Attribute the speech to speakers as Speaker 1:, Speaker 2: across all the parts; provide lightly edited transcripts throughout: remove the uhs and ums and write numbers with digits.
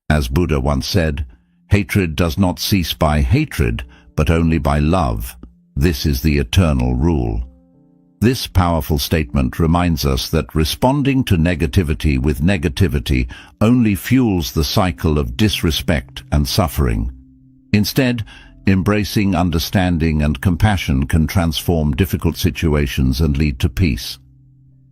Speaker 1: As Buddha once said, hatred does not cease by hatred, but only by love. This is the eternal rule. This powerful statement reminds us that responding to negativity with negativity only fuels the cycle of disrespect and suffering. Instead, embracing understanding and compassion can transform difficult situations and lead to peace.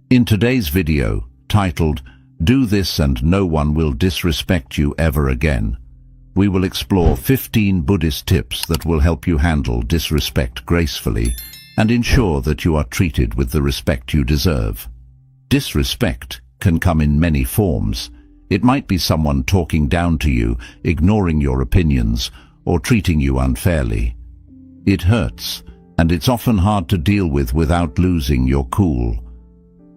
Speaker 1: In today's video, titled, "Do This and No One Will Disrespect You Ever Again," we will explore 15 Buddhist tips that will help you handle disrespect gracefully and ensure that you are treated with the respect you deserve. Disrespect can come in many forms. It might be someone talking down to you, ignoring your opinions, or treating you unfairly. It hurts, and it's often hard to deal with without losing your cool.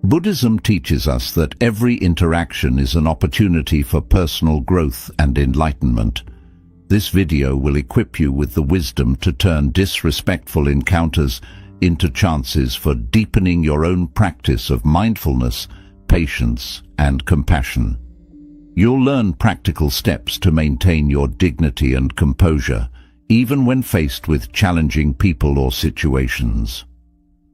Speaker 1: Buddhism teaches us that every interaction is an opportunity for personal growth and enlightenment. This video will equip you with the wisdom to turn disrespectful encounters into chances for deepening your own practice of mindfulness, patience, and compassion. You'll learn practical steps to maintain your dignity and composure, even when faced with challenging people or situations.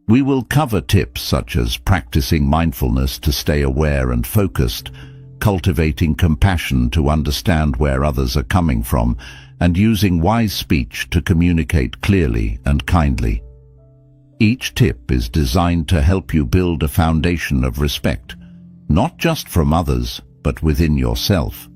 Speaker 1: We will cover tips such as practicing mindfulness to stay aware and focused, cultivating compassion to understand where others are coming from, and using wise speech to communicate clearly and kindly. Each tip is designed to help you build a foundation of respect, not just from others, but within yourself.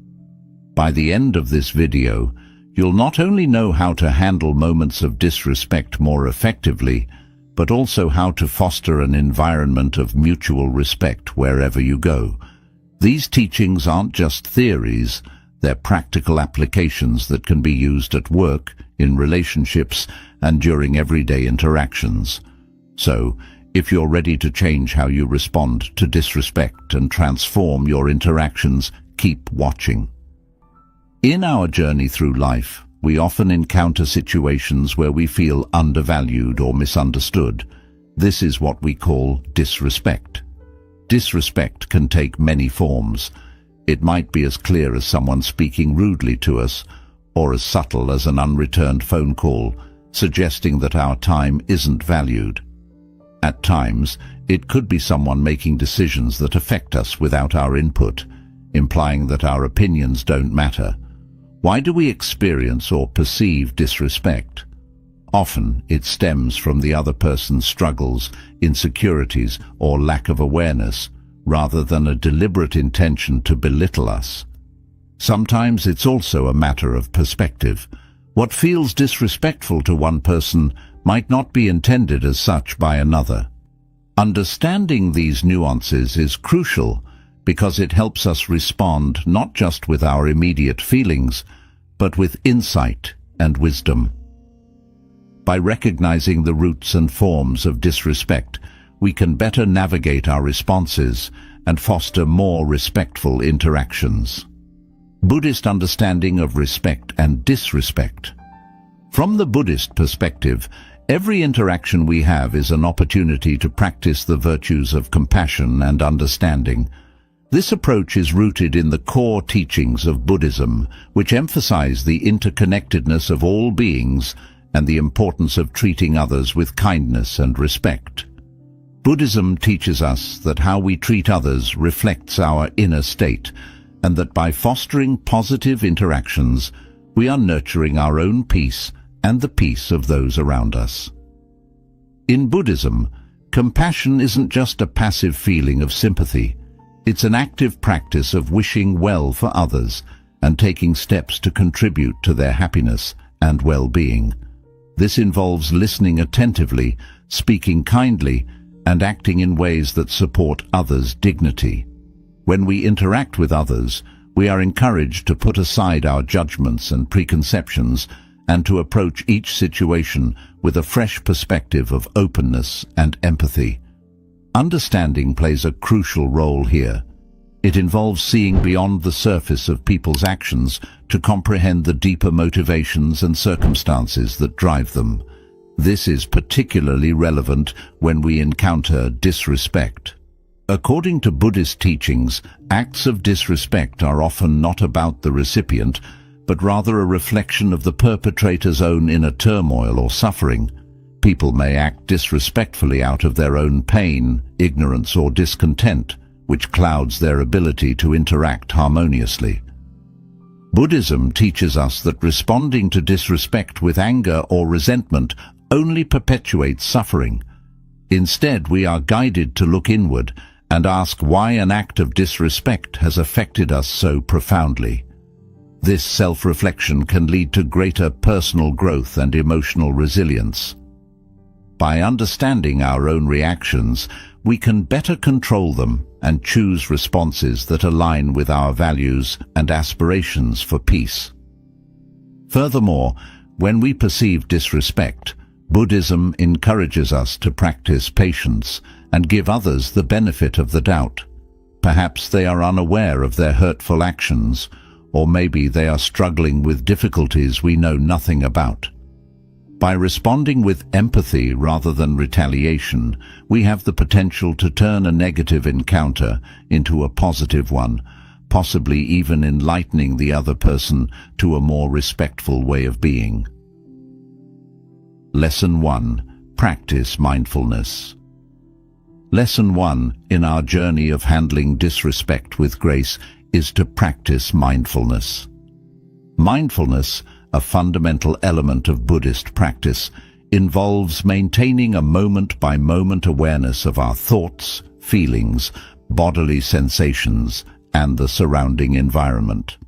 Speaker 1: By the end of this video, you'll not only know how to handle moments of disrespect more effectively, but also how to foster an environment of mutual respect wherever you go. These teachings aren't just theories, they're practical applications that can be used at work, in relationships, and during everyday interactions. So, if you're ready to change how you respond to disrespect and transform your interactions, keep watching. In our journey through life, we often encounter situations where we feel undervalued or misunderstood. This is what we call disrespect. Disrespect can take many forms. It might be as clear as someone speaking rudely to us, or as subtle as an unreturned phone call, suggesting that our time isn't valued. At times, it could be someone making decisions that affect us without our input, implying that our opinions don't matter. Why do we experience or perceive disrespect? Often, it stems from the other person's struggles, insecurities, or lack of awareness, rather than a deliberate intention to belittle us. Sometimes it's also a matter of perspective. What feels disrespectful to one person might not be intended as such by another. Understanding these nuances is crucial because it helps us respond not just with our immediate feelings, but with insight and wisdom. By recognizing the roots and forms of disrespect, we can better navigate our responses and foster more respectful interactions. Buddhist understanding of respect and disrespect. From the Buddhist perspective, every interaction we have is an opportunity to practice the virtues of compassion and understanding. This approach is rooted in the core teachings of Buddhism, which emphasize the interconnectedness of all beings and the importance of treating others with kindness and respect. Buddhism teaches us that how we treat others reflects our inner state, and that by fostering positive interactions, we are nurturing our own peace and the peace of those around us. In Buddhism, compassion isn't just a passive feeling of sympathy. It's an active practice of wishing well for others and taking steps to contribute to their happiness and well-being. This involves listening attentively, speaking kindly, and acting in ways that support others' dignity. When we interact with others, we are encouraged to put aside our judgments and preconceptions and to approach each situation with a fresh perspective of openness and empathy. Understanding plays a crucial role here. It involves seeing beyond the surface of people's actions to comprehend the deeper motivations and circumstances that drive them. This is particularly relevant when we encounter disrespect. According to Buddhist teachings, acts of disrespect are often not about the recipient, but rather a reflection of the perpetrator's own inner turmoil or suffering. People may act disrespectfully out of their own pain, ignorance, or discontent, which clouds their ability to interact harmoniously. Buddhism teaches us that responding to disrespect with anger or resentment only perpetuates suffering. Instead, we are guided to look inward and ask why an act of disrespect has affected us so profoundly. This self-reflection can lead to greater personal growth and emotional resilience. By understanding our own reactions, we can better control them and choose responses that align with our values and aspirations for peace. Furthermore, when we perceive disrespect, Buddhism encourages us to practice patience and give others the benefit of the doubt. Perhaps they are unaware of their hurtful actions, or maybe they are struggling with difficulties we know nothing about. By responding with empathy rather than retaliation, we have the potential to turn a negative encounter into a positive one, possibly even enlightening the other person to a more respectful way of being. Lesson 1. Practice mindfulness. Lesson 1 in our journey of handling disrespect with grace is to practice mindfulness. Mindfulness, a fundamental element of Buddhist practice, involves maintaining a moment-by-moment awareness of our thoughts, feelings, bodily sensations, and the surrounding environment.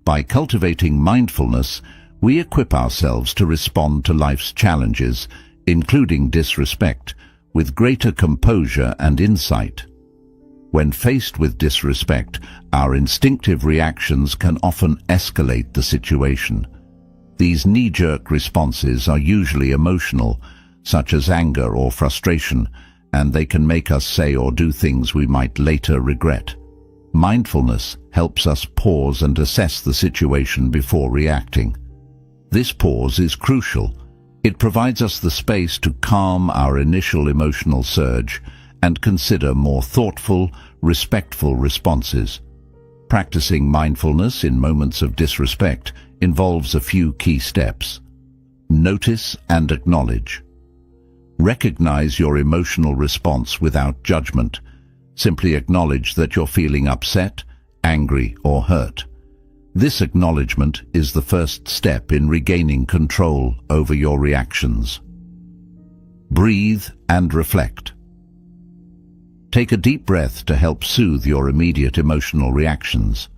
Speaker 1: By cultivating mindfulness, we equip ourselves to respond to life's challenges, including disrespect, with greater composure and insight. When faced with disrespect, our instinctive reactions can often escalate the situation. These knee-jerk responses are usually emotional, such as anger or frustration, and they can make us say or do things we might later regret. Mindfulness helps us pause and assess the situation before reacting. This pause is crucial. It provides us the space to calm our initial emotional surge and consider more thoughtful, respectful responses. Practicing mindfulness in moments of disrespect involves a few key steps. Notice and acknowledge. Recognize your emotional response without judgment. Simply acknowledge that you're feeling upset, angry, or hurt. This acknowledgement is the first step in regaining control over your reactions. Breathe and reflect. Take a deep breath to help soothe your immediate emotional reactions.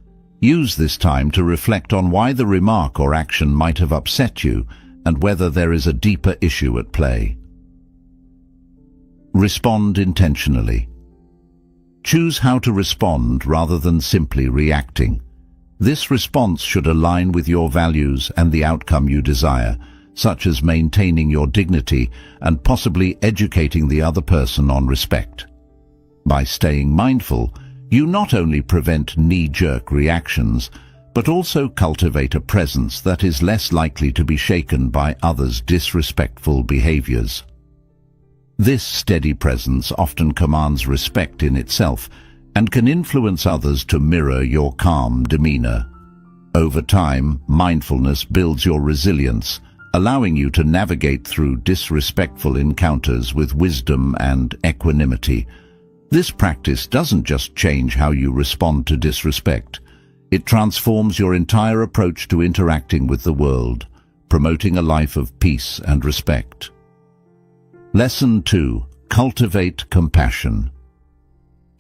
Speaker 1: Use this time to reflect on why the remark or action might have upset you and whether there is a deeper issue at play. Respond intentionally. Choose how to respond rather than simply reacting. This response should align with your values and the outcome you desire, such as maintaining your dignity and possibly educating the other person on respect. By staying mindful, you not only prevent knee-jerk reactions, but also cultivate a presence that is less likely to be shaken by others' disrespectful behaviors. This steady presence often commands respect in itself and can influence others to mirror your calm demeanor. Over time, mindfulness builds your resilience, allowing you to navigate through disrespectful encounters with wisdom and equanimity. This practice doesn't just change how you respond to disrespect. It transforms your entire approach to interacting with the world, promoting a life of peace and respect. Lesson 2. Cultivate compassion.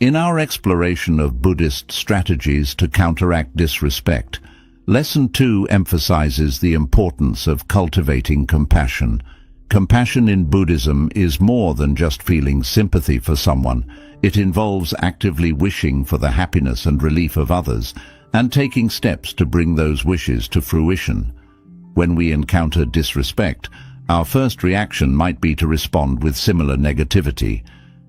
Speaker 1: In our exploration of Buddhist strategies to counteract disrespect, Lesson 2 emphasizes the importance of cultivating compassion. Compassion in Buddhism is more than just feeling sympathy for someone. It involves actively wishing for the happiness and relief of others and taking steps to bring those wishes to fruition. When we encounter disrespect, our first reaction might be to respond with similar negativity.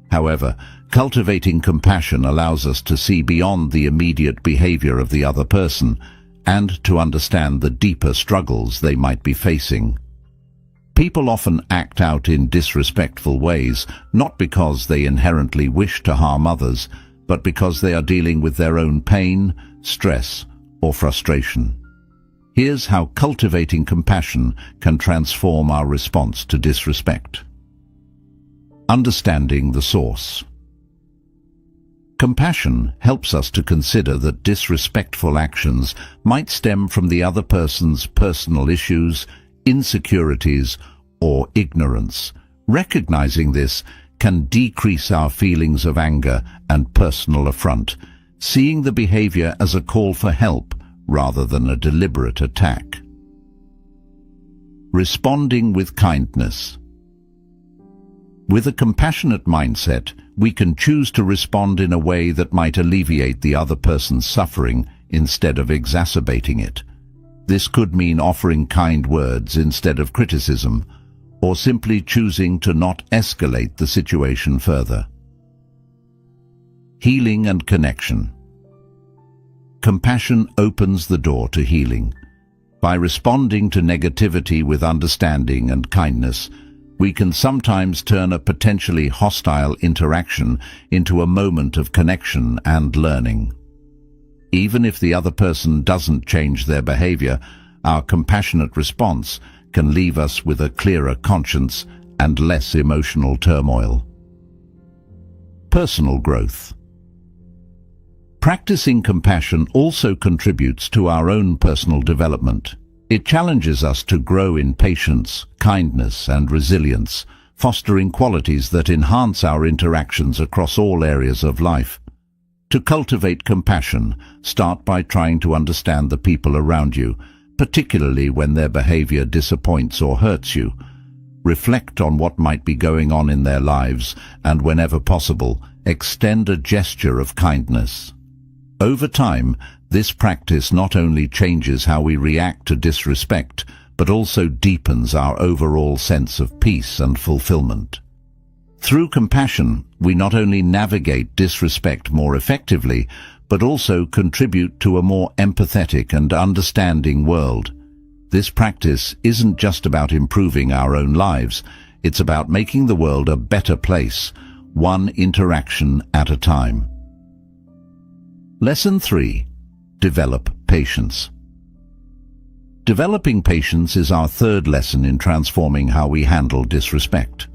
Speaker 1: However, cultivating compassion allows us to see beyond the immediate behavior of the other person and to understand the deeper struggles they might be facing. People often act out in disrespectful ways, not because they inherently wish to harm others, but because they are dealing with their own pain, stress, or frustration. Here's how cultivating compassion can transform our response to disrespect. Understanding the source. Compassion helps us to consider that disrespectful actions might stem from the other person's personal issues, insecurities, or ignorance. Recognizing this can decrease our feelings of anger and personal affront, seeing the behavior as a call for help rather than a deliberate attack. Responding with kindness. With a compassionate mindset, we can choose to respond in a way that might alleviate the other person's suffering instead of exacerbating it. This could mean offering kind words instead of criticism, or simply choosing to not escalate the situation further. Healing and connection. Compassion opens the door to healing. By responding to negativity with understanding and kindness, we can sometimes turn a potentially hostile interaction into a moment of connection and learning. Even if the other person doesn't change their behavior, our compassionate response can leave us with a clearer conscience and less emotional turmoil. Personal growth. Practicing compassion also contributes to our own personal development. It challenges us to grow in patience, kindness, and resilience, fostering qualities that enhance our interactions across all areas of life. To cultivate compassion, start by trying to understand the people around you, particularly when their behavior disappoints or hurts you. Reflect on what might be going on in their lives, and whenever possible, extend a gesture of kindness. Over time, this practice not only changes how we react to disrespect, but also deepens our overall sense of peace and fulfillment. Through compassion, we not only navigate disrespect more effectively, but also contribute to a more empathetic and understanding world. This practice isn't just about improving our own lives, it's about making the world a better place, one interaction at a time. Lesson 3. Develop patience. Developing patience is our third lesson in transforming how we handle disrespect.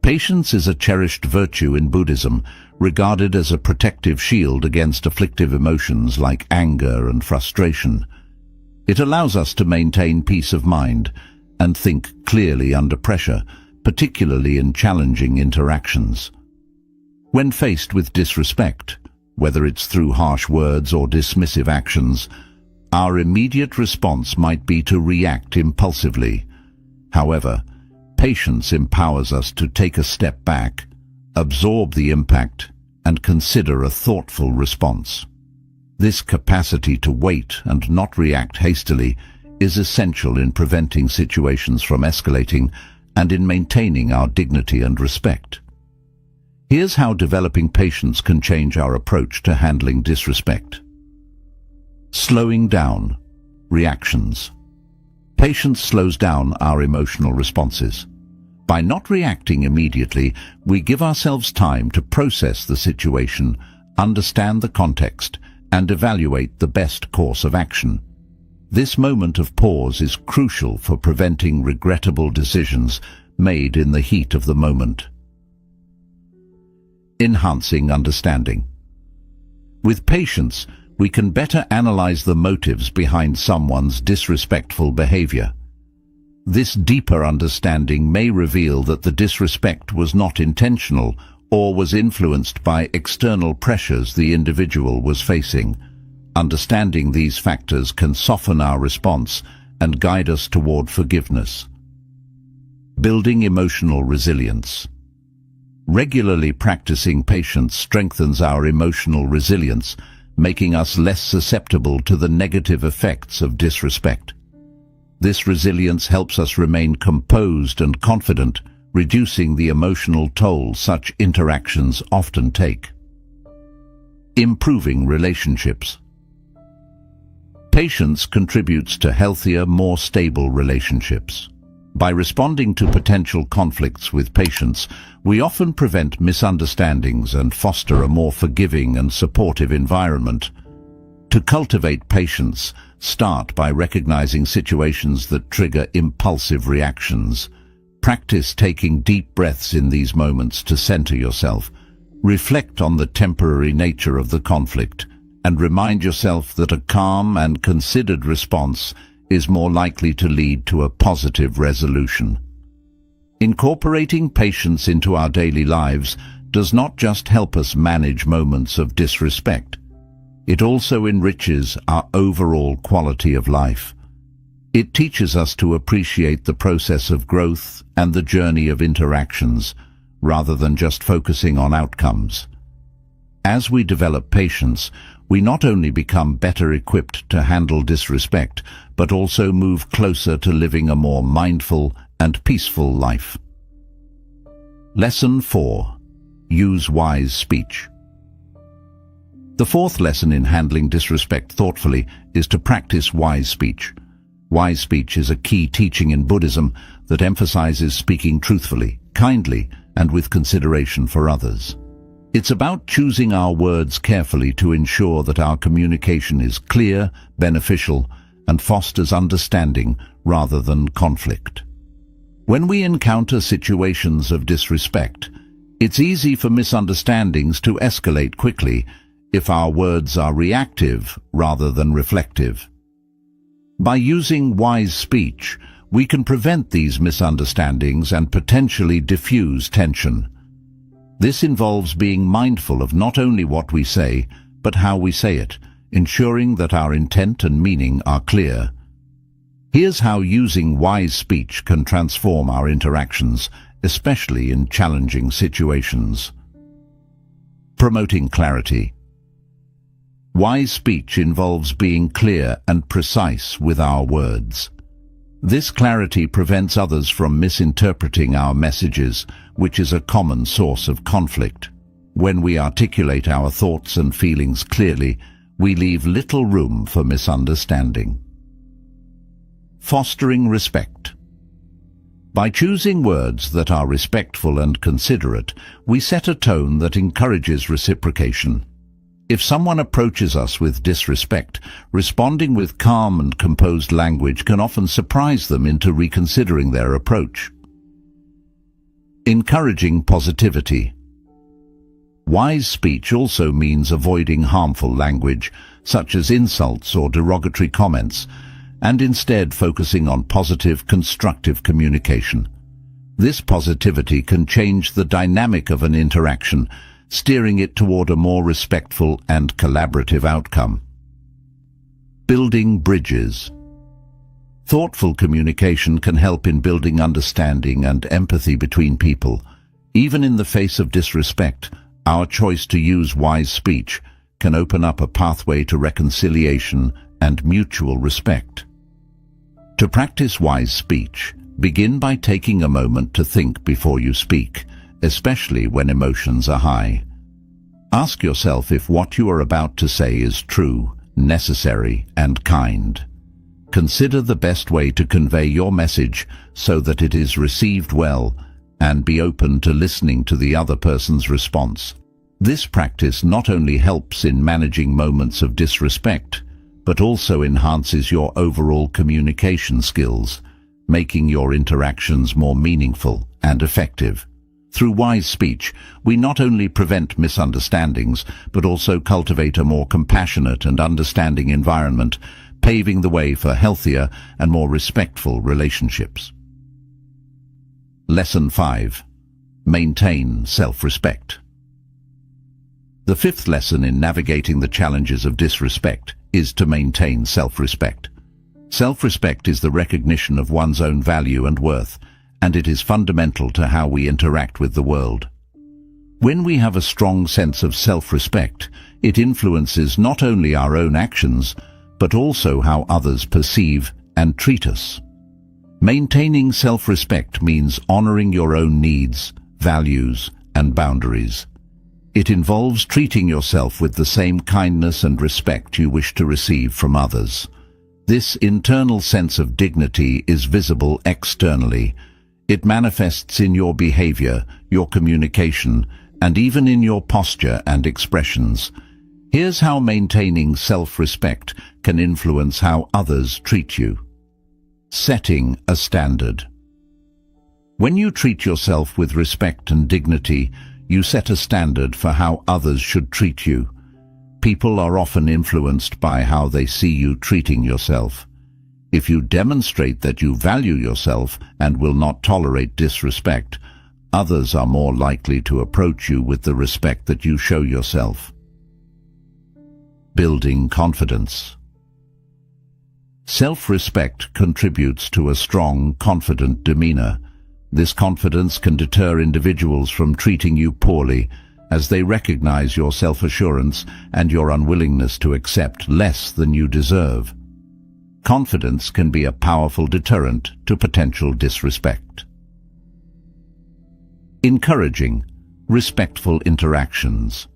Speaker 1: Patience is a cherished virtue in Buddhism, regarded as a protective shield against afflictive emotions like anger and frustration. It allows us to maintain peace of mind and think clearly under pressure, particularly in challenging interactions. When faced with disrespect, whether it's through harsh words or dismissive actions, our immediate response might be to react impulsively. However, patience empowers us to take a step back, absorb the impact, and consider a thoughtful response. This capacity to wait and not react hastily is essential in preventing situations from escalating and in maintaining our dignity and respect. Here's how developing patience can change our approach to handling disrespect. Slowing down reactions. Patience slows down our emotional responses. By not reacting immediately, we give ourselves time to process the situation, understand the context, and evaluate the best course of action. This moment of pause is crucial for preventing regrettable decisions made in the heat of the moment. Enhancing understanding. With patience, we can better analyze the motives behind someone's disrespectful behavior. This deeper understanding may reveal that the disrespect was not intentional or was influenced by external pressures the individual was facing. Understanding these factors can soften our response and guide us toward forgiveness. Building emotional resilience. Regularly practicing patience strengthens our emotional resilience, making us less susceptible to the negative effects of disrespect. This resilience helps us remain composed and confident, reducing the emotional toll such interactions often take. Improving relationships. Patience contributes to healthier, more stable relationships. By responding to potential conflicts with patience, we often prevent misunderstandings and foster a more forgiving and supportive environment. To cultivate patience, start by recognizing situations that trigger impulsive reactions. Practice taking deep breaths in these moments to center yourself. Reflect on the temporary nature of the conflict, and remind yourself that a calm and considered response is more likely to lead to a positive resolution. Incorporating patience into our daily lives does not just help us manage moments of disrespect. It also enriches our overall quality of life. It teaches us to appreciate the process of growth and the journey of interactions, rather than just focusing on outcomes. As we develop patience, we not only become better equipped to handle disrespect, but also move closer to living a more mindful and peaceful life. Lesson 4. Use wise speech. The fourth lesson in handling disrespect thoughtfully is to practice wise speech. Wise speech is a key teaching in Buddhism that emphasizes speaking truthfully, kindly, and with consideration for others. It's about choosing our words carefully to ensure that our communication is clear, beneficial, and fosters understanding rather than conflict. When we encounter situations of disrespect, it's easy for misunderstandings to escalate quickly if our words are reactive rather than reflective. By using wise speech, we can prevent these misunderstandings and potentially diffuse tension. This involves being mindful of not only what we say, but how we say it, ensuring that our intent and meaning are clear. Here's how using wise speech can transform our interactions, especially in challenging situations. Promoting clarity. Wise speech involves being clear and precise with our words. This clarity prevents others from misinterpreting our messages, which is a common source of conflict. When we articulate our thoughts and feelings clearly, we leave little room for misunderstanding. Fostering respect. By choosing words that are respectful and considerate, we set a tone that encourages reciprocation. If someone approaches us with disrespect, responding with calm and composed language can often surprise them into reconsidering their approach. Encouraging positivity. Wise speech also means avoiding harmful language, such as insults or derogatory comments, and instead focusing on positive, constructive communication. This positivity can change the dynamic of an interaction, steering it toward a more respectful and collaborative outcome. Building bridges. Thoughtful communication can help in building understanding and empathy between people. Even in the face of disrespect, our choice to use wise speech can open up a pathway to reconciliation and mutual respect. To practice wise speech, begin by taking a moment to think before you speak, especially when emotions are high. Ask yourself if what you are about to say is true, necessary, and kind. Consider the best way to convey your message so that it is received well, and be open to listening to the other person's response. This practice not only helps in managing moments of disrespect, but also enhances your overall communication skills, making your interactions more meaningful and effective. Through wise speech, we not only prevent misunderstandings, but also cultivate a more compassionate and understanding environment, paving the way for healthier and more respectful relationships. Lesson 5. Maintain self-respect. The fifth lesson in navigating the challenges of disrespect is to maintain self-respect. Self-respect is the recognition of one's own value and worth, and it is fundamental to how we interact with the world. When we have a strong sense of self-respect, it influences not only our own actions, but also how others perceive and treat us. Maintaining self-respect means honoring your own needs, values, and boundaries. It involves treating yourself with the same kindness and respect you wish to receive from others. This internal sense of dignity is visible externally. It manifests in your behavior, your communication, and even in your posture and expressions. Here's how maintaining self-respect can influence how others treat you. Setting a standard. When you treat yourself with respect and dignity, you set a standard for how others should treat you. People are often influenced by how they see you treating yourself. If you demonstrate that you value yourself and will not tolerate disrespect, others are more likely to approach you with the respect that you show yourself. Building confidence. Self-respect contributes to a strong, confident demeanor. This confidence can deter individuals from treating you poorly, as they recognize your self-assurance and your unwillingness to accept less than you deserve. Confidence can be a powerful deterrent to potential disrespect. Encouraging respectful interactions.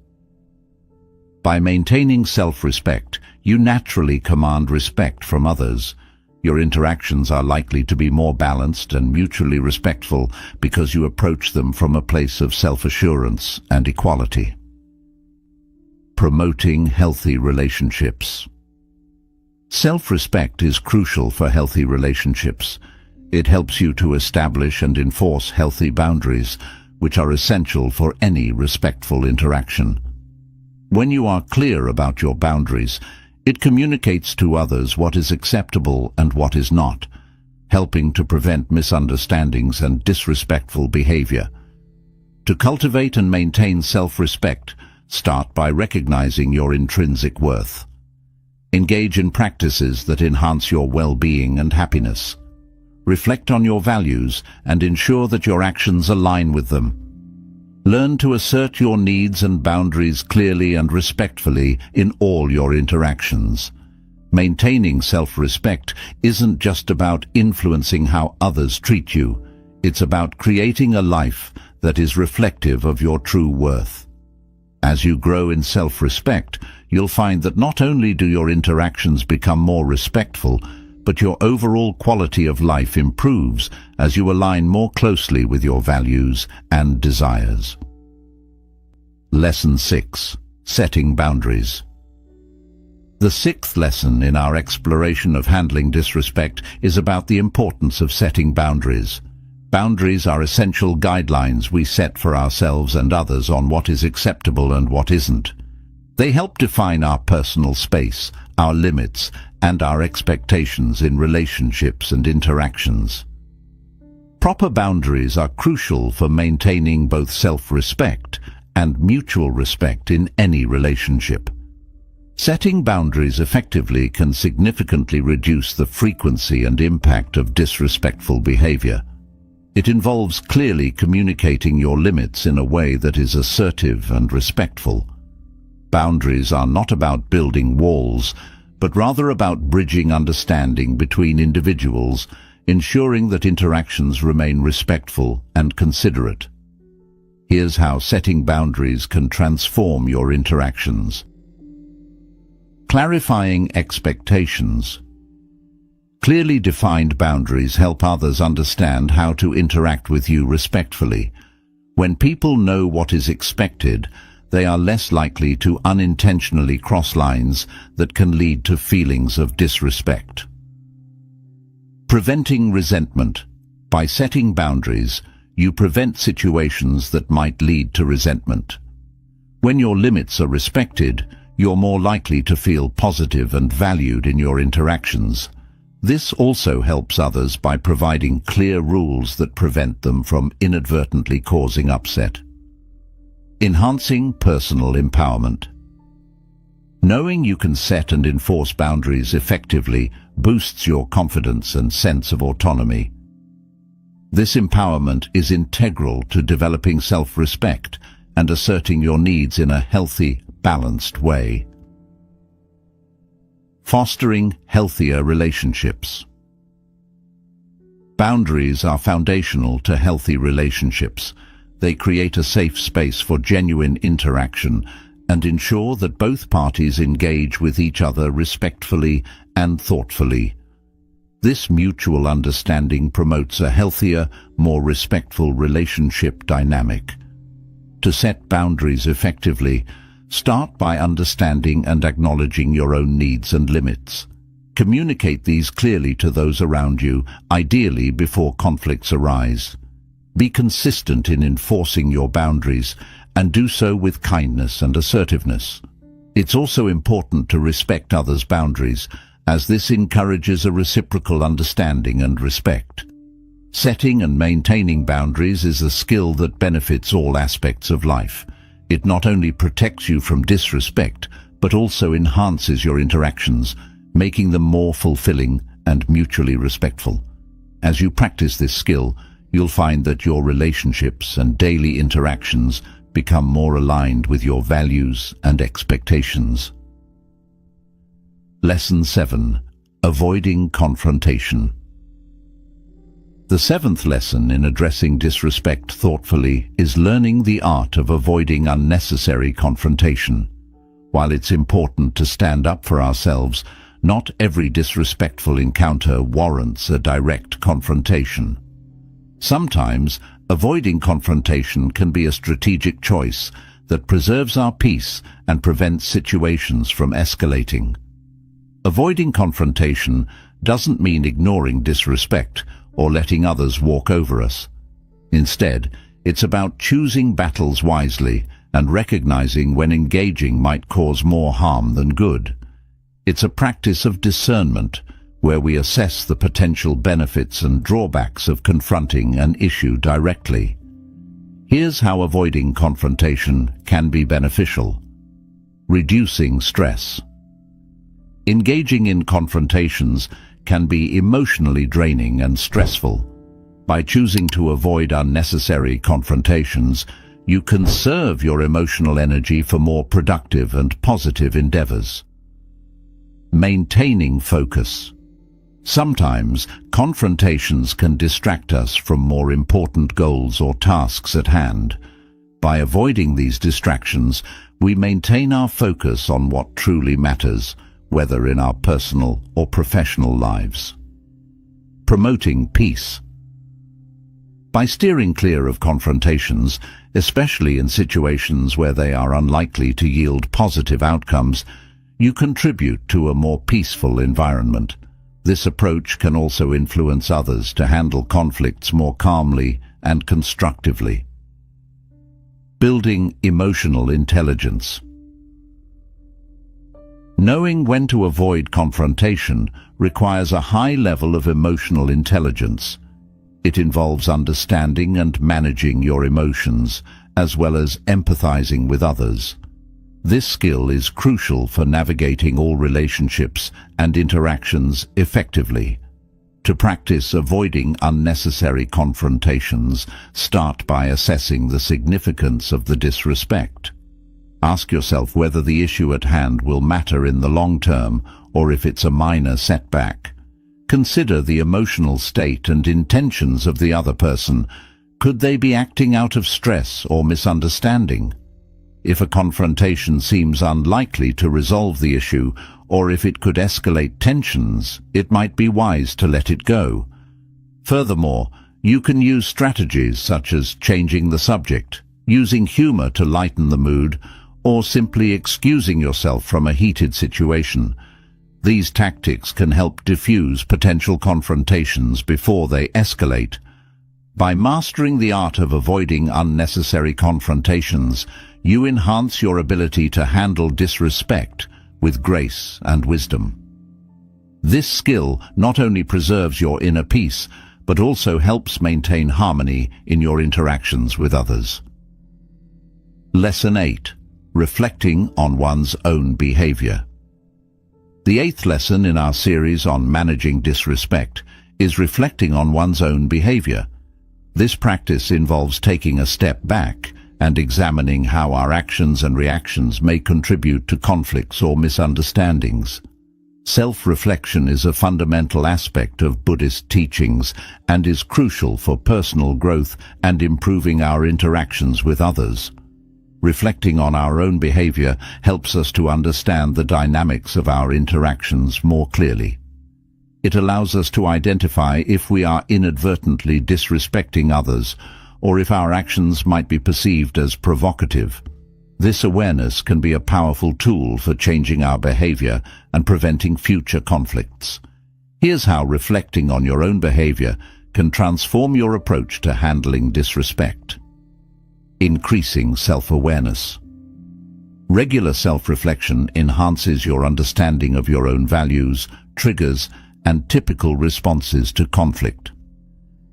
Speaker 1: By maintaining self-respect, you naturally command respect from others. Your interactions are likely to be more balanced and mutually respectful because you approach them from a place of self-assurance and equality. Promoting healthy relationships. Self-respect is crucial for healthy relationships. It helps you to establish and enforce healthy boundaries, which are essential for any respectful interaction. When you are clear about your boundaries, it communicates to others what is acceptable and what is not, helping to prevent misunderstandings and disrespectful behavior. To cultivate and maintain self-respect, start by recognizing your intrinsic worth. Engage in practices that enhance your well-being and happiness. Reflect on your values and ensure that your actions align with them. Learn to assert your needs and boundaries clearly and respectfully in all your interactions. Maintaining self-respect isn't just about influencing how others treat you. It's about creating a life that is reflective of your true worth. As you grow in self-respect, you'll find that not only do your interactions become more respectful, but your overall quality of life improves as you align more closely with your values and desires. Lesson 6. Setting boundaries. The sixth lesson in our exploration of handling disrespect is about the importance of setting boundaries. Boundaries are essential guidelines we set for ourselves and others on what is acceptable and what isn't. They help define our personal space, our limits, and our expectations in relationships and interactions. Proper boundaries are crucial for maintaining both self-respect and mutual respect in any relationship. Setting boundaries effectively can significantly reduce the frequency and impact of disrespectful behavior. It involves clearly communicating your limits in a way that is assertive and respectful. Boundaries are not about building walls, but rather about bridging understanding between individuals, ensuring that interactions remain respectful and considerate. Here's how setting boundaries can transform your interactions. Clarifying expectations. Clearly defined boundaries help others understand how to interact with you respectfully. When people know what is expected, they are less likely to unintentionally cross lines that can lead to feelings of disrespect. Preventing resentment. By setting boundaries, you prevent situations that might lead to resentment. When your limits are respected, you're more likely to feel positive and valued in your interactions. This also helps others by providing clear rules that prevent them from inadvertently causing upset. Enhancing personal empowerment. Knowing you can set and enforce boundaries effectively boosts your confidence and sense of autonomy. This empowerment is integral to developing self-respect and asserting your needs in a healthy, balanced way. Fostering healthier relationships. Boundaries are foundational to healthy relationships. They create a safe space for genuine interaction and ensure that both parties engage with each other respectfully and thoughtfully. This mutual understanding promotes a healthier, more respectful relationship dynamic. To set boundaries effectively, start by understanding and acknowledging your own needs and limits. Communicate these clearly to those around you, ideally before conflicts arise. Be consistent in enforcing your boundaries, and do so with kindness and assertiveness. It's also important to respect others' boundaries, as this encourages a reciprocal understanding and respect. Setting and maintaining boundaries is a skill that benefits all aspects of life. It not only protects you from disrespect, but also enhances your interactions, making them more fulfilling and mutually respectful. As you practice this skill, you'll find that your relationships and daily interactions become more aligned with your values and expectations. Lesson 7. Avoiding confrontation. The 7th lesson in addressing disrespect thoughtfully is learning the art of avoiding unnecessary confrontation. While it's important to stand up for ourselves, not every disrespectful encounter warrants a direct confrontation. Sometimes, avoiding confrontation can be a strategic choice that preserves our peace and prevents situations from escalating. Avoiding confrontation doesn't mean ignoring disrespect or letting others walk over us. Instead, it's about choosing battles wisely and recognizing when engaging might cause more harm than good. It's a practice of discernment, where we assess the potential benefits and drawbacks of confronting an issue directly. Here's how avoiding confrontation can be beneficial. Reducing stress. Engaging in confrontations can be emotionally draining and stressful. By choosing to avoid unnecessary confrontations, you conserve your emotional energy for more productive and positive endeavors. Maintaining focus. Sometimes, confrontations can distract us from more important goals or tasks at hand. By avoiding these distractions, we maintain our focus on what truly matters, whether in our personal or professional lives. Promoting peace. By steering clear of confrontations, especially in situations where they are unlikely to yield positive outcomes, you contribute to a more peaceful environment. This approach can also influence others to handle conflicts more calmly and constructively. Building emotional intelligence. Knowing when to avoid confrontation requires a high level of emotional intelligence. It involves understanding and managing your emotions, as well as empathizing with others. This skill is crucial for navigating all relationships and interactions effectively. To practice avoiding unnecessary confrontations, start by assessing the significance of the disrespect. Ask yourself whether the issue at hand will matter in the long term or if it's a minor setback. Consider the emotional state and intentions of the other person. Could they be acting out of stress or misunderstanding? If a confrontation seems unlikely to resolve the issue, or if it could escalate tensions, it might be wise to let it go. Furthermore, you can use strategies such as changing the subject, using humor to lighten the mood, or simply excusing yourself from a heated situation. These tactics can help diffuse potential confrontations before they escalate. By mastering the art of avoiding unnecessary confrontations, you enhance your ability to handle disrespect with grace and wisdom. This skill not only preserves your inner peace, but also helps maintain harmony in your interactions with others. Lesson 8. Reflecting on one's own behavior. The 8th lesson in our series on managing disrespect is reflecting on one's own behavior. This practice involves taking a step back and examining how our actions and reactions may contribute to conflicts or misunderstandings. Self-reflection is a fundamental aspect of Buddhist teachings and is crucial for personal growth and improving our interactions with others. Reflecting on our own behavior helps us to understand the dynamics of our interactions more clearly. It allows us to identify if we are inadvertently disrespecting others or if our actions might be perceived as provocative. This awareness can be a powerful tool for changing our behavior and preventing future conflicts. Here's how reflecting on your own behavior can transform your approach to handling disrespect. Increasing self-awareness. Regular self-reflection enhances your understanding of your own values, triggers, and typical responses to conflict.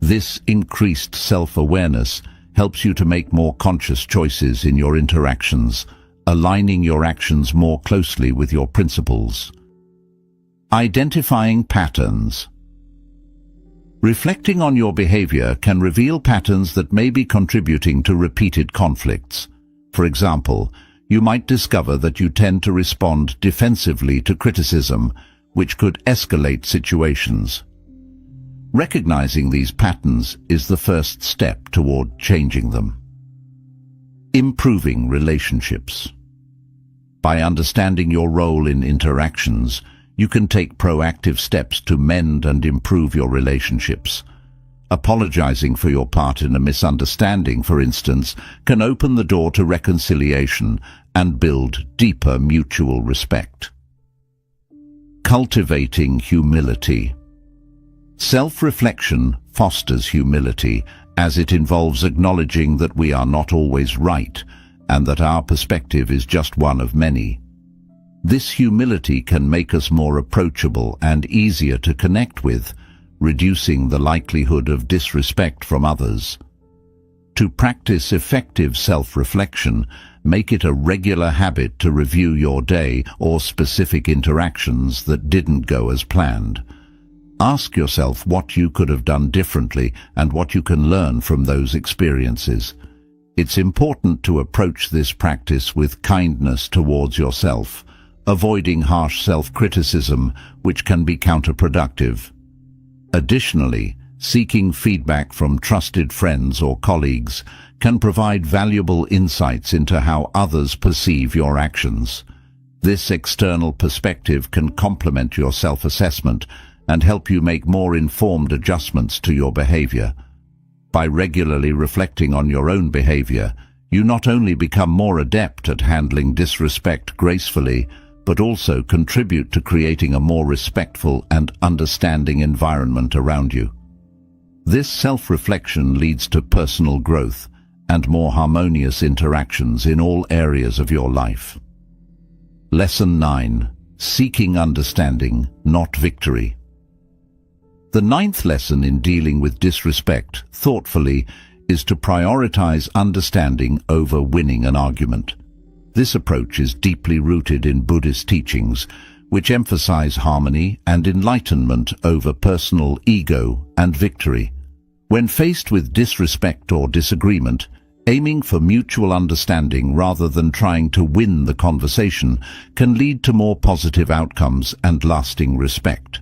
Speaker 1: This increased self-awareness helps you to make more conscious choices in your interactions, aligning your actions more closely with your principles. Identifying patterns. Reflecting on your behavior can reveal patterns that may be contributing to repeated conflicts. For example, you might discover that you tend to respond defensively to criticism, which could escalate situations. Recognizing these patterns is the first step toward changing them. Improving relationships. By understanding your role in interactions, you can take proactive steps to mend and improve your relationships. Apologizing for your part in a misunderstanding, for instance, can open the door to reconciliation and build deeper mutual respect. Cultivating humility. Self-reflection fosters humility, as it involves acknowledging that we are not always right and that our perspective is just one of many. This humility can make us more approachable and easier to connect with, reducing the likelihood of disrespect from others. To practice effective self-reflection, make it a regular habit to review your day or specific interactions that didn't go as planned. Ask yourself what you could have done differently and what you can learn from those experiences. It's important to approach this practice with kindness towards yourself, avoiding harsh self-criticism, which can be counterproductive. Additionally, seeking feedback from trusted friends or colleagues can provide valuable insights into how others perceive your actions. This external perspective can complement your self-assessment and help you make more informed adjustments to your behavior. By regularly reflecting on your own behavior, you not only become more adept at handling disrespect gracefully, but also contribute to creating a more respectful and understanding environment around you. This self-reflection leads to personal growth and more harmonious interactions in all areas of your life. Lesson 9. Seeking understanding, not victory. The 9th lesson in dealing with disrespect thoughtfully is to prioritize understanding over winning an argument. This approach is deeply rooted in Buddhist teachings, which emphasize harmony and enlightenment over personal ego and victory. When faced with disrespect or disagreement, aiming for mutual understanding rather than trying to win the conversation can lead to more positive outcomes and lasting respect.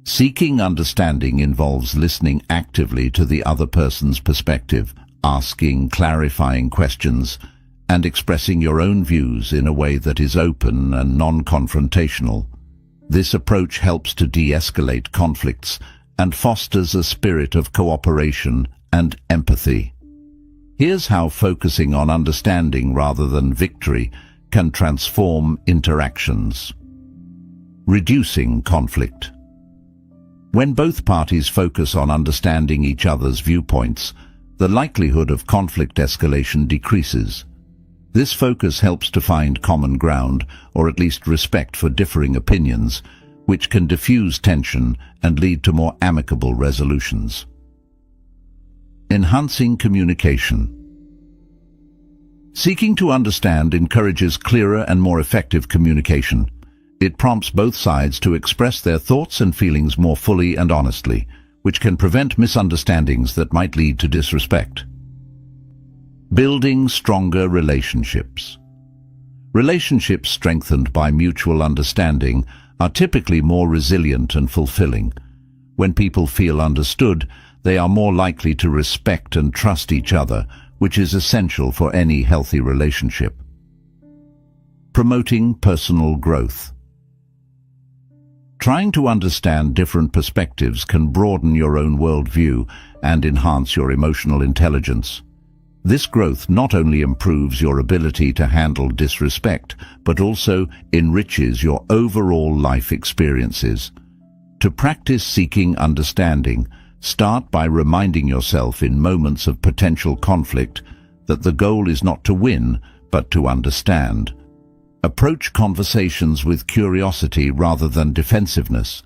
Speaker 1: Seeking understanding involves listening actively to the other person's perspective, asking clarifying questions, and expressing your own views in a way that is open and non-confrontational. This approach helps to de-escalate conflicts and fosters a spirit of cooperation and empathy. Here's how focusing on understanding rather than victory can transform interactions. Reducing conflict. When both parties focus on understanding each other's viewpoints, the likelihood of conflict escalation decreases. This focus helps to find common ground, or at least respect for differing opinions, which can diffuse tension and lead to more amicable resolutions. Enhancing communication. Seeking to understand encourages clearer and more effective communication. It prompts both sides to express their thoughts and feelings more fully and honestly, which can prevent misunderstandings that might lead to disrespect. Building stronger relationships. Relationships strengthened by mutual understanding are typically more resilient and fulfilling. When people feel understood, they are more likely to respect and trust each other, which is essential for any healthy relationship. Promoting personal growth. Trying to understand different perspectives can broaden your own worldview and enhance your emotional intelligence. This growth not only improves your ability to handle disrespect, but also enriches your overall life experiences. To practice seeking understanding, start by reminding yourself in moments of potential conflict that the goal is not to win, but to understand. Approach conversations with curiosity rather than defensiveness.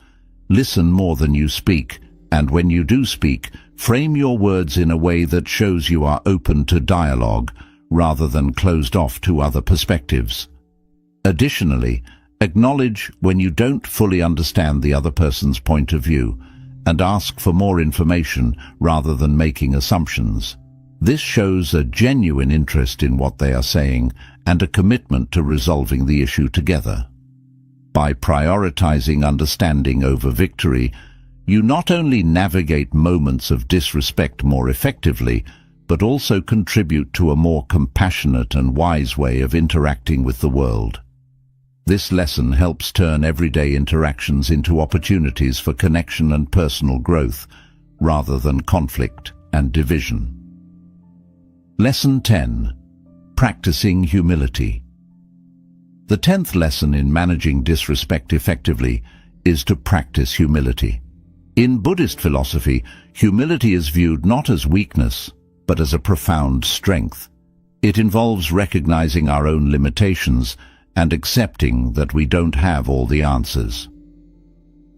Speaker 1: Listen more than you speak, and when you do speak, frame your words in a way that shows you are open to dialogue rather than closed off to other perspectives. Additionally, acknowledge when you don't fully understand the other person's point of view and ask for more information rather than making assumptions. This shows a genuine interest in what they are saying and a commitment to resolving the issue together. By prioritizing understanding over victory, you not only navigate moments of disrespect more effectively, but also contribute to a more compassionate and wise way of interacting with the world. This lesson helps turn everyday interactions into opportunities for connection and personal growth, rather than conflict and division. Lesson 10. Practicing humility. The 10th lesson in managing disrespect effectively is to practice humility. In Buddhist philosophy, humility is viewed not as weakness, but as a profound strength. It involves recognizing our own limitations and accepting that we don't have all the answers.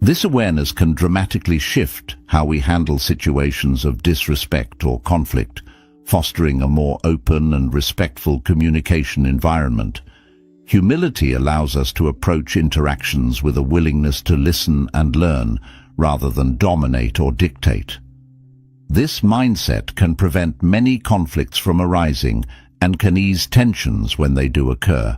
Speaker 1: This awareness can dramatically shift how we handle situations of disrespect or conflict, fostering a more open and respectful communication environment. Humility allows us to approach interactions with a willingness to listen and learn, rather than dominate or dictate. This mindset can prevent many conflicts from arising and can ease tensions when they do occur.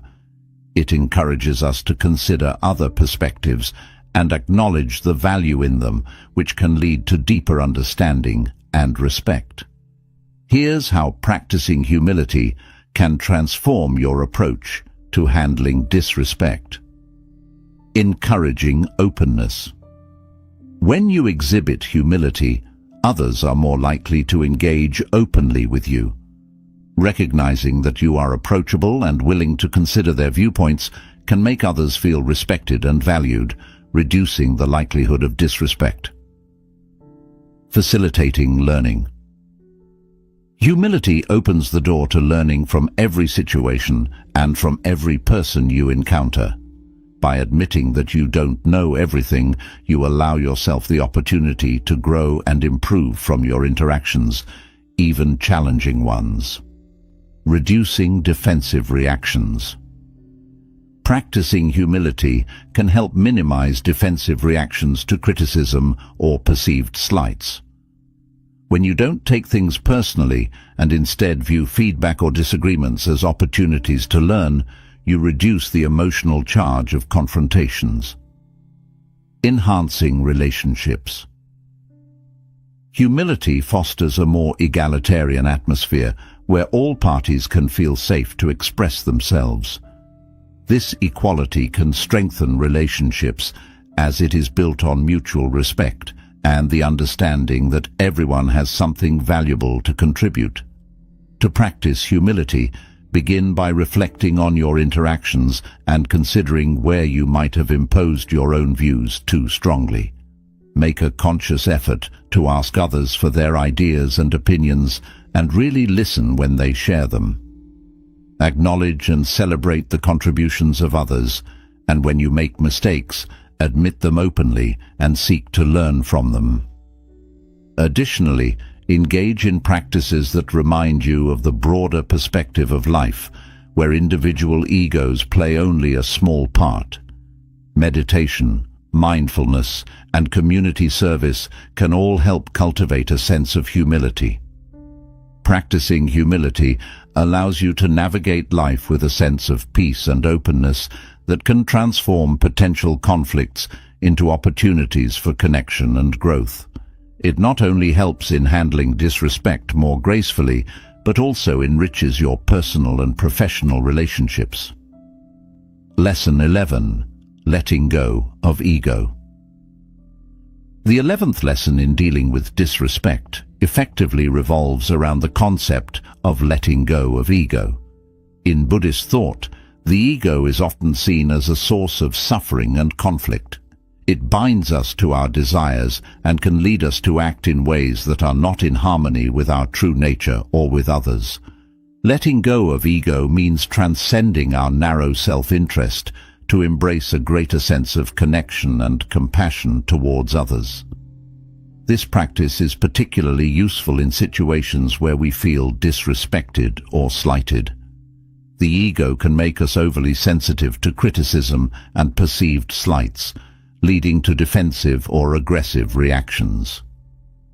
Speaker 1: It encourages us to consider other perspectives and acknowledge the value in them, which can lead to deeper understanding and respect. Here's how practicing humility can transform your approach to handling disrespect. Encouraging openness. When you exhibit humility, others are more likely to engage openly with you. Recognizing that you are approachable and willing to consider their viewpoints can make others feel respected and valued, reducing the likelihood of disrespect. Facilitating learning. Humility opens the door to learning from every situation and from every person you encounter. By admitting that you don't know everything, you allow yourself the opportunity to grow and improve from your interactions, even challenging ones. Reducing defensive reactions. Practicing humility can help minimize defensive reactions to criticism or perceived slights. When you don't take things personally and instead view feedback or disagreements as opportunities to learn, you reduce the emotional charge of confrontations. Enhancing relationships. Humility fosters a more egalitarian atmosphere where all parties can feel safe to express themselves. This equality can strengthen relationships as it is built on mutual respect and the understanding that everyone has something valuable to contribute. To practice humility, begin by reflecting on your interactions and considering where you might have imposed your own views too strongly. Make a conscious effort to ask others for their ideas and opinions and really listen when they share them. Acknowledge and celebrate the contributions of others, and when you make mistakes, admit them openly and seek to learn from them. Additionally, engage in practices that remind you of the broader perspective of life, where individual egos play only a small part. Meditation, mindfulness, and community service can all help cultivate a sense of humility. Practicing humility allows you to navigate life with a sense of peace and openness that can transform potential conflicts into opportunities for connection and growth. It not only helps in handling disrespect more gracefully, but also enriches your personal and professional relationships. Lesson 11. Letting go of ego. The 11th lesson in dealing with disrespect effectively revolves around the concept of letting go of ego. In Buddhist thought, the ego is often seen as a source of suffering and conflict. It binds us to our desires and can lead us to act in ways that are not in harmony with our true nature or with others. Letting go of ego means transcending our narrow self-interest to embrace a greater sense of connection and compassion towards others. This practice is particularly useful in situations where we feel disrespected or slighted. The ego can make us overly sensitive to criticism and perceived slights, leading to defensive or aggressive reactions.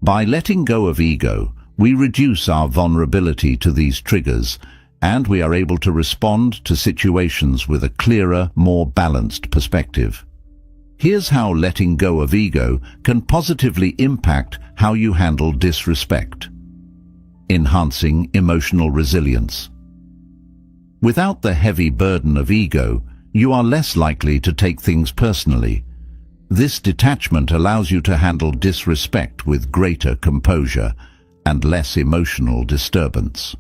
Speaker 1: By letting go of ego, we reduce our vulnerability to these triggers, and we are able to respond to situations with a clearer, more balanced perspective. Here's how letting go of ego can positively impact how you handle disrespect. Enhancing emotional resilience. Without the heavy burden of ego, you are less likely to take things personally. This detachment allows you to handle disrespect with greater composure and less emotional disturbance.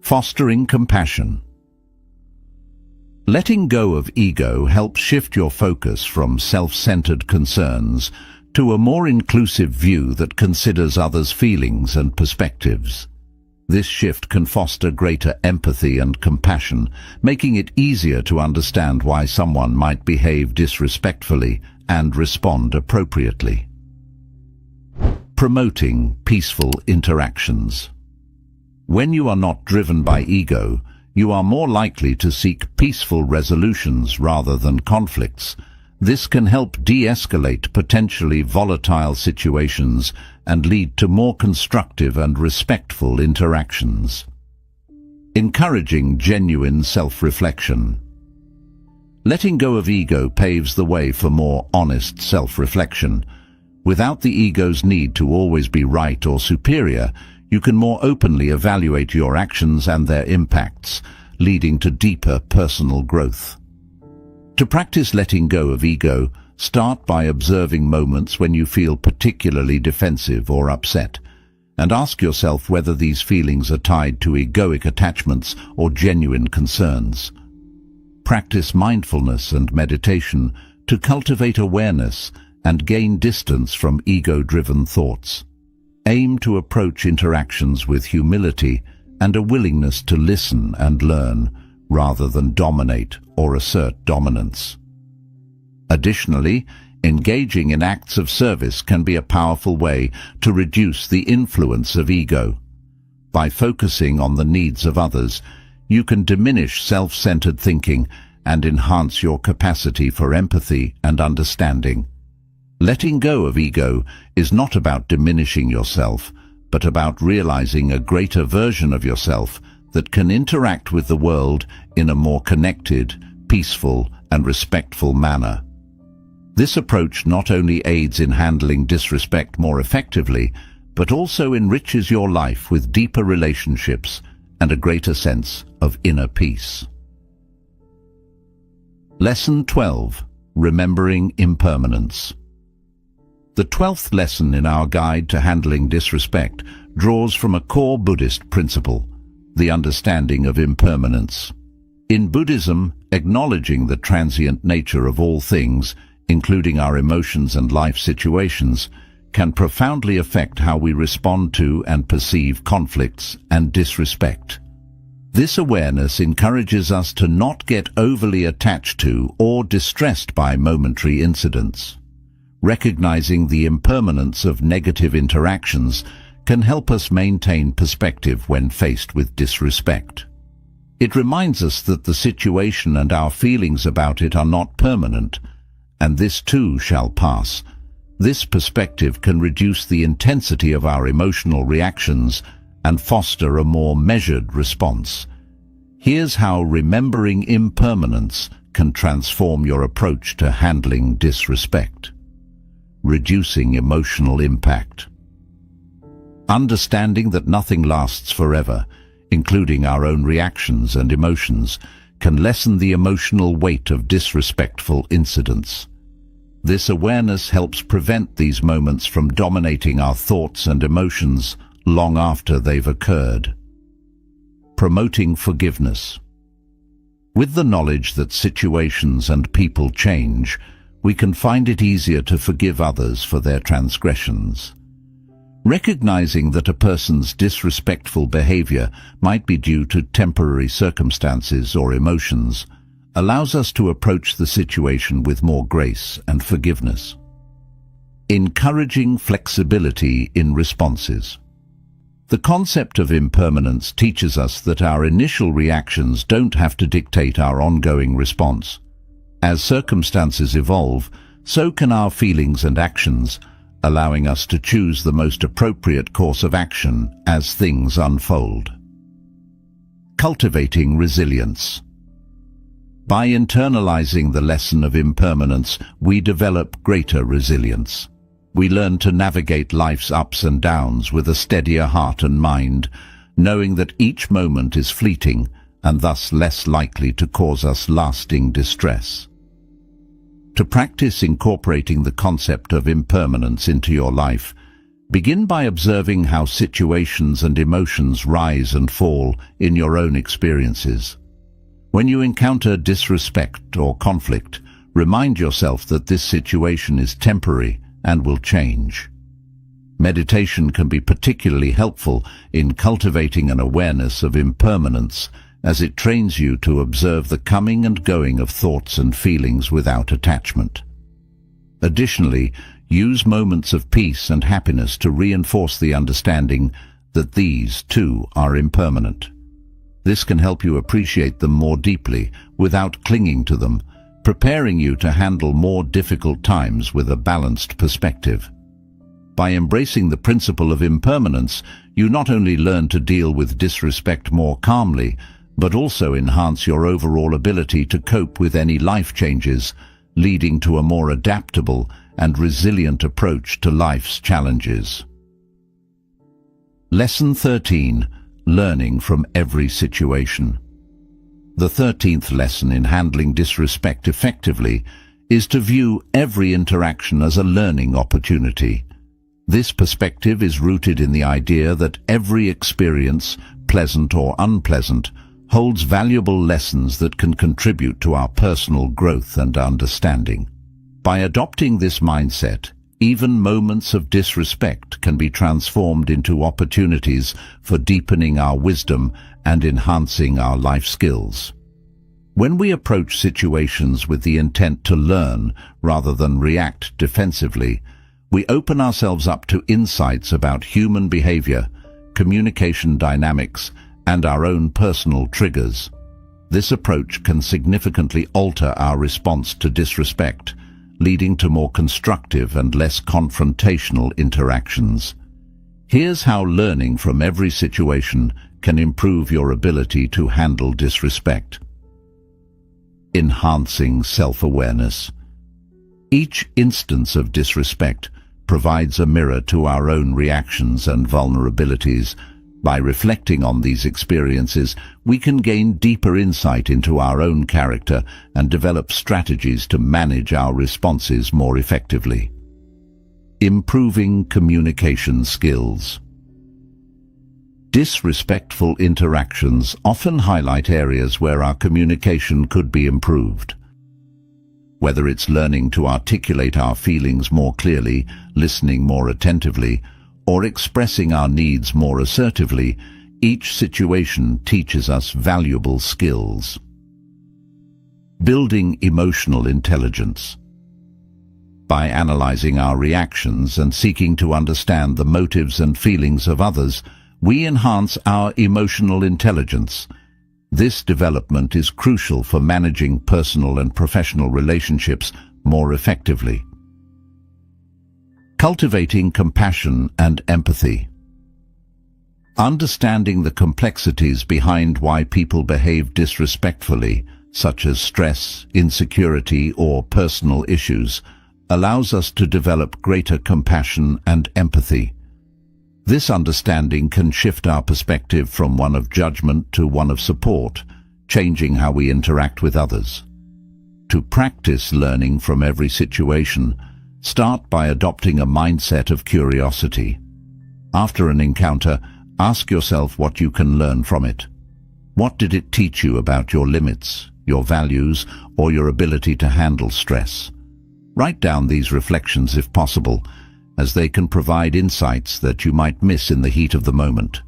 Speaker 1: Fostering compassion. Letting go of ego helps shift your focus from self-centered concerns to a more inclusive view that considers others' feelings and perspectives. This shift can foster greater empathy and compassion, making it easier to understand why someone might behave disrespectfully and respond appropriately. Promoting peaceful interactions. When you are not driven by ego, you are more likely to seek peaceful resolutions rather than conflicts. This can help de-escalate potentially volatile situations and lead to more constructive and respectful interactions. Encouraging genuine self-reflection. Letting go of ego paves the way for more honest self-reflection. Without the ego's need to always be right or superior, you can more openly evaluate your actions and their impacts, leading to deeper personal growth. To practice letting go of ego, start by observing moments when you feel particularly defensive or upset, and ask yourself whether these feelings are tied to egoic attachments or genuine concerns. Practice mindfulness and meditation to cultivate awareness and gain distance from ego-driven thoughts. Aim to approach interactions with humility and a willingness to listen and learn, rather than dominate or assert dominance. Additionally, engaging in acts of service can be a powerful way to reduce the influence of ego. By focusing on the needs of others, you can diminish self-centered thinking and enhance your capacity for empathy and understanding. Letting go of ego is not about diminishing yourself, but about realizing a greater version of yourself that can interact with the world in a more connected, peaceful, and respectful manner. This approach not only aids in handling disrespect more effectively, but also enriches your life with deeper relationships and a greater sense of inner peace. Lesson 12. Remembering impermanence. The 12th lesson in our guide to handling disrespect draws from a core Buddhist principle, the understanding of impermanence. In Buddhism, acknowledging the transient nature of all things, including our emotions and life situations, can profoundly affect how we respond to and perceive conflicts and disrespect. This awareness encourages us to not get overly attached to or distressed by momentary incidents. Recognizing the impermanence of negative interactions can help us maintain perspective when faced with disrespect. It reminds us that the situation and our feelings about it are not permanent, and this too shall pass. This perspective can reduce the intensity of our emotional reactions and foster a more measured response. Here's how remembering impermanence can transform your approach to handling disrespect. Reducing emotional impact. Understanding that nothing lasts forever, including our own reactions and emotions, can lessen the emotional weight of disrespectful incidents. This awareness helps prevent these moments from dominating our thoughts and emotions long after they've occurred. Promoting forgiveness. With the knowledge that situations and people change, we can find it easier to forgive others for their transgressions. Recognizing that a person's disrespectful behavior might be due to temporary circumstances or emotions allows us to approach the situation with more grace and forgiveness. Encouraging flexibility in responses. The concept of impermanence teaches us that our initial reactions don't have to dictate our ongoing response. As circumstances evolve, so can our feelings and actions, allowing us to choose the most appropriate course of action as things unfold. Cultivating resilience. By internalizing the lesson of impermanence, we develop greater resilience. We learn to navigate life's ups and downs with a steadier heart and mind, knowing that each moment is fleeting and thus less likely to cause us lasting distress. To practice incorporating the concept of impermanence into your life, begin by observing how situations and emotions rise and fall in your own experiences. When you encounter disrespect or conflict, remind yourself that this situation is temporary and will change. Meditation can be particularly helpful in cultivating an awareness of impermanence, as it trains you to observe the coming and going of thoughts and feelings without attachment. Additionally, use moments of peace and happiness to reinforce the understanding that these, too, are impermanent. This can help you appreciate them more deeply without clinging to them, preparing you to handle more difficult times with a balanced perspective. By embracing the principle of impermanence, you not only learn to deal with disrespect more calmly, but also enhance your overall ability to cope with any life changes, leading to a more adaptable and resilient approach to life's challenges. Lesson 13. Learning from every situation. The 13th lesson in handling disrespect effectively is to view every interaction as a learning opportunity. This perspective is rooted in the idea that every experience, pleasant or unpleasant, holds valuable lessons that can contribute to our personal growth and understanding. By adopting this mindset, even moments of disrespect can be transformed into opportunities for deepening our wisdom and enhancing our life skills. When we approach situations with the intent to learn rather than react defensively, we open ourselves up to insights about human behavior, communication dynamics, and our own personal triggers. This approach can significantly alter our response to disrespect, leading to more constructive and less confrontational interactions. Here's how learning from every situation can improve your ability to handle disrespect. Enhancing self-awareness. Each instance of disrespect provides a mirror to our own reactions and vulnerabilities. By reflecting on these experiences, we can gain deeper insight into our own character and develop strategies to manage our responses more effectively. Improving communication skills. Disrespectful interactions often highlight areas where our communication could be improved. Whether it's learning to articulate our feelings more clearly, listening more attentively, or expressing our needs more assertively, each situation teaches us valuable skills. Building emotional intelligence. By analyzing our reactions and seeking to understand the motives and feelings of others, we enhance our emotional intelligence. This development is crucial for managing personal and professional relationships more effectively. Cultivating compassion and empathy. Understanding the complexities behind why people behave disrespectfully, such as stress, insecurity, or personal issues, allows us to develop greater compassion and empathy. This understanding can shift our perspective from one of judgment to one of support, changing how we interact with others. To practice learning from every situation, start by adopting a mindset of curiosity. After an encounter, ask yourself what you can learn from it. What did it teach you about your limits, your values, or your ability to handle stress? Write down these reflections if possible, as they can provide insights that you might miss in the heat of the moment.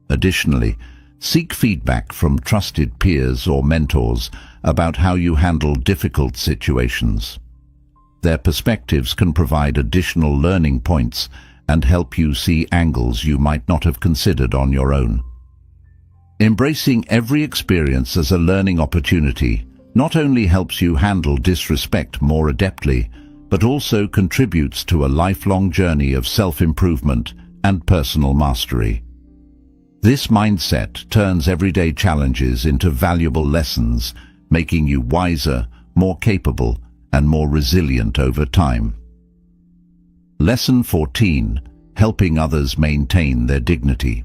Speaker 1: Additionally, seek feedback from trusted peers or mentors about how you handle difficult situations. Their perspectives can provide additional learning points and help you see angles you might not have considered on your own. Embracing every experience as a learning opportunity not only helps you handle disrespect more adeptly, but also contributes to a lifelong journey of self-improvement and personal mastery. This mindset turns everyday challenges into valuable lessons, making you wiser, more capable, and more resilient over time. Lesson 14. Helping others maintain their dignity.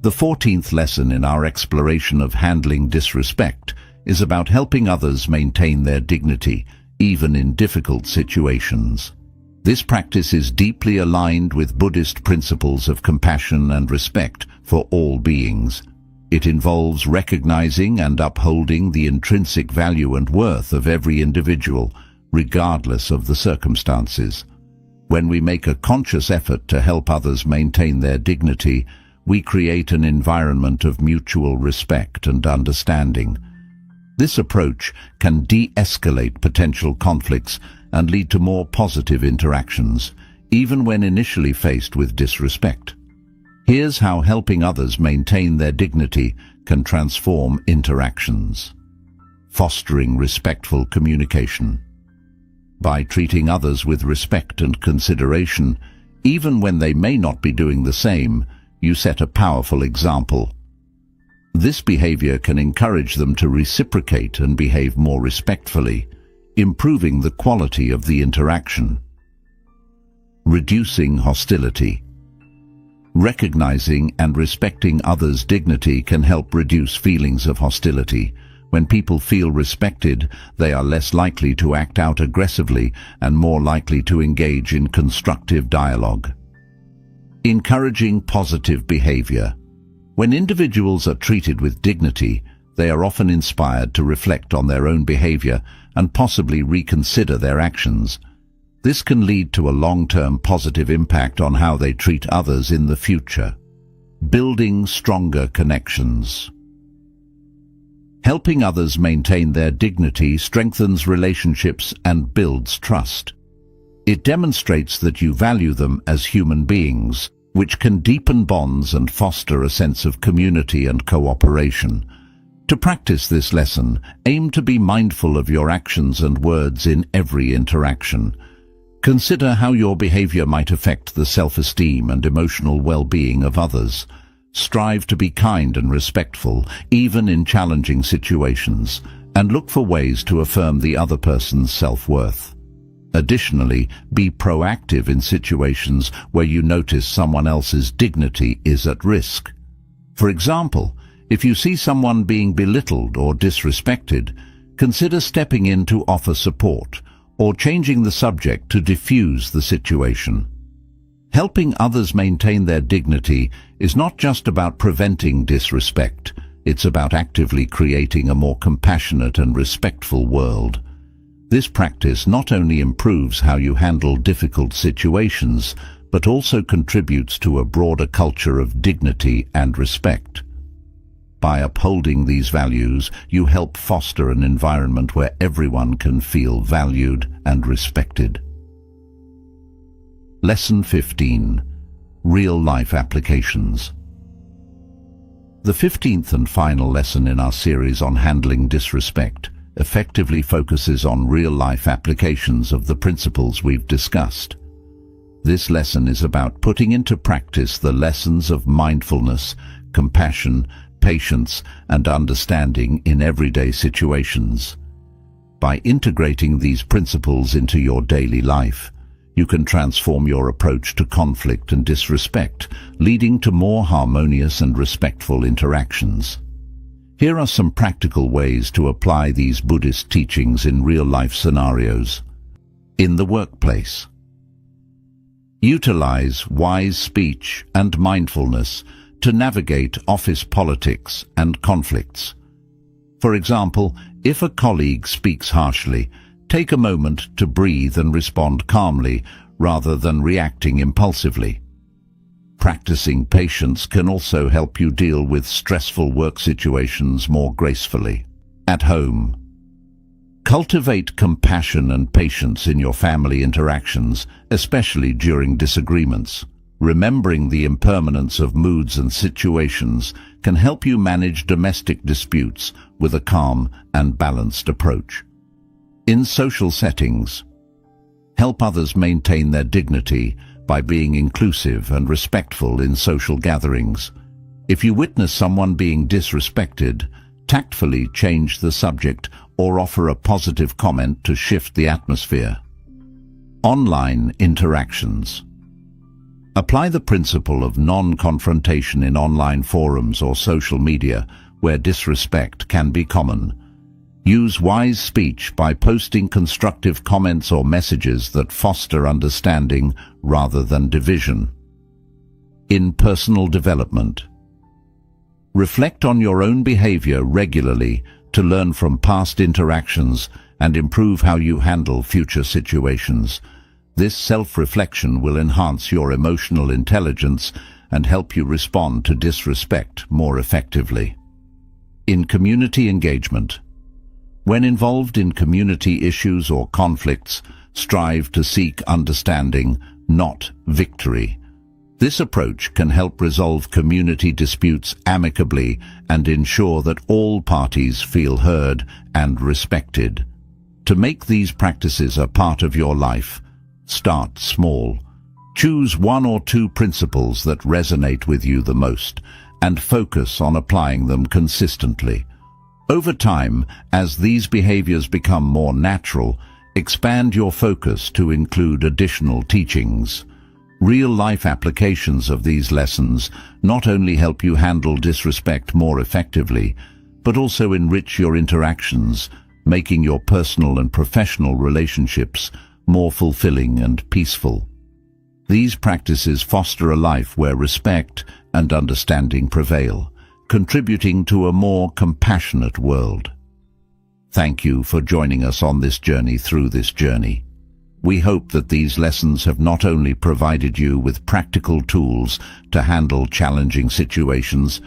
Speaker 1: The 14th lesson in our exploration of handling disrespect is about helping others maintain their dignity, even in difficult situations. This practice is deeply aligned with Buddhist principles of compassion and respect for all beings. It involves recognizing and upholding the intrinsic value and worth of every individual, regardless of the circumstances. When we make a conscious effort to help others maintain their dignity, we create an environment of mutual respect and understanding. This approach can de-escalate potential conflicts and lead to more positive interactions, even when initially faced with disrespect. Here's how helping others maintain their dignity can transform interactions. Fostering respectful communication. By treating others with respect and consideration, even when they may not be doing the same, you set a powerful example. This behavior can encourage them to reciprocate and behave more respectfully, improving the quality of the interaction. Reducing hostility. Recognizing and respecting others' dignity can help reduce feelings of hostility. When people feel respected, they are less likely to act out aggressively and more likely to engage in constructive dialogue. Encouraging positive behavior. When individuals are treated with dignity, they are often inspired to reflect on their own behavior and possibly reconsider their actions. This can lead to a long-term positive impact on how they treat others in the future. Building stronger connections. Helping others maintain their dignity strengthens relationships and builds trust. It demonstrates that you value them as human beings, which can deepen bonds and foster a sense of community and cooperation. To practice this lesson, aim to be mindful of your actions and words in every interaction. Consider how your behavior might affect the self-esteem and emotional well-being of others. Strive to be kind and respectful, even in challenging situations, and look for ways to affirm the other person's self-worth. Additionally, be proactive in situations where you notice someone else's dignity is at risk. For example, if you see someone being belittled or disrespected, consider stepping in to offer support or changing the subject to diffuse the situation. Helping others maintain their dignity is not just about preventing disrespect, it's about actively creating a more compassionate and respectful world. This practice not only improves how you handle difficult situations, but also contributes to a broader culture of dignity and respect. By upholding these values, you help foster an environment where everyone can feel valued and respected. Lesson 15. Real-life applications. The 15th and final lesson in our series on handling disrespect effectively focuses on real-life applications of the principles we've discussed. This lesson is about putting into practice the lessons of mindfulness, compassion, patience, and understanding in everyday situations. By integrating these principles into your daily life, you can transform your approach to conflict and disrespect, leading to more harmonious and respectful interactions. Here are some practical ways to apply these Buddhist teachings in real-life scenarios. In the workplace, utilize wise speech and mindfulness to navigate office politics and conflicts. For example, if a colleague speaks harshly, take a moment to breathe and respond calmly rather than reacting impulsively. Practicing patience can also help you deal with stressful work situations more gracefully. At home, cultivate compassion and patience in your family interactions, especially during disagreements. Remembering the impermanence of moods and situations can help you manage domestic disputes with a calm and balanced approach. In social settings, help others maintain their dignity by being inclusive and respectful in social gatherings. If you witness someone being disrespected, tactfully change the subject or offer a positive comment to shift the atmosphere. Online interactions. Apply the principle of non-confrontation in online forums or social media where disrespect can be common. Use wise speech by posting constructive comments or messages that foster understanding rather than division. In personal development, reflect on your own behavior regularly to learn from past interactions and improve how you handle future situations. This self-reflection will enhance your emotional intelligence and help you respond to disrespect more effectively. In community engagement, when involved in community issues or conflicts, strive to seek understanding, not victory. This approach can help resolve community disputes amicably and ensure that all parties feel heard and respected. To make these practices a part of your life, start small. Choose one or two principles that resonate with you the most and focus on applying them consistently. Over time, as these behaviors become more natural, expand your focus to include additional teachings. Real-life applications of these lessons not only help you handle disrespect more effectively, but also enrich your interactions, making your personal and professional relationships more fulfilling and peaceful. These practices foster a life where respect and understanding prevail, contributing to a more compassionate world. Thank you for joining us on this journey through this journey. We hope that these lessons have not only provided you with practical tools to handle challenging situations,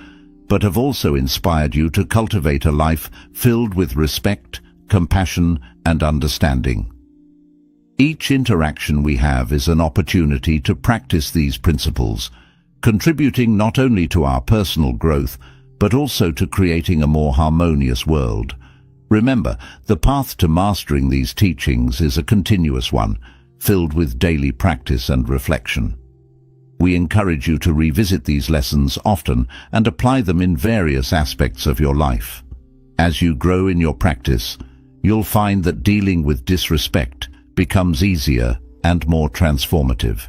Speaker 1: but have also inspired you to cultivate a life filled with respect, compassion, and understanding. Each interaction we have is an opportunity to practice these principles, contributing not only to our personal growth, but also to creating a more harmonious world. Remember, the path to mastering these teachings is a continuous one, filled with daily practice and reflection. We encourage you to revisit these lessons often and apply them in various aspects of your life. As you grow in your practice, you'll find that dealing with disrespect becomes easier and more transformative.